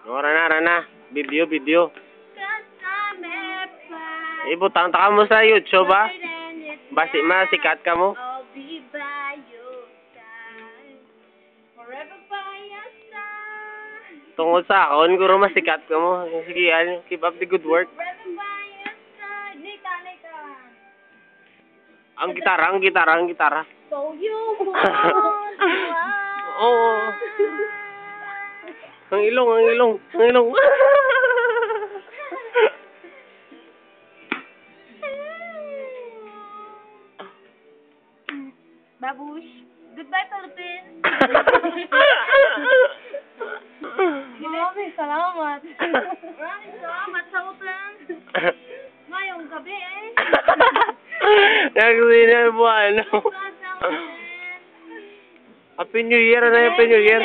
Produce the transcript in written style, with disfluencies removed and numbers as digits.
Rana. Video. Ibutang ta ka mo sa YouTube, ba? Basi masikat ka mo. Tungod sa akon, guro masikat ka mo. Sige, keep up the good work. Ang gitara. So you want. Oo. Ang ilong. Babush. Goodbye, Philippines. Maraming salamat. Maraming salamat sa utang. Ngayong gabi Nagsinan mo ano. Happy New Year na, Happy New Year.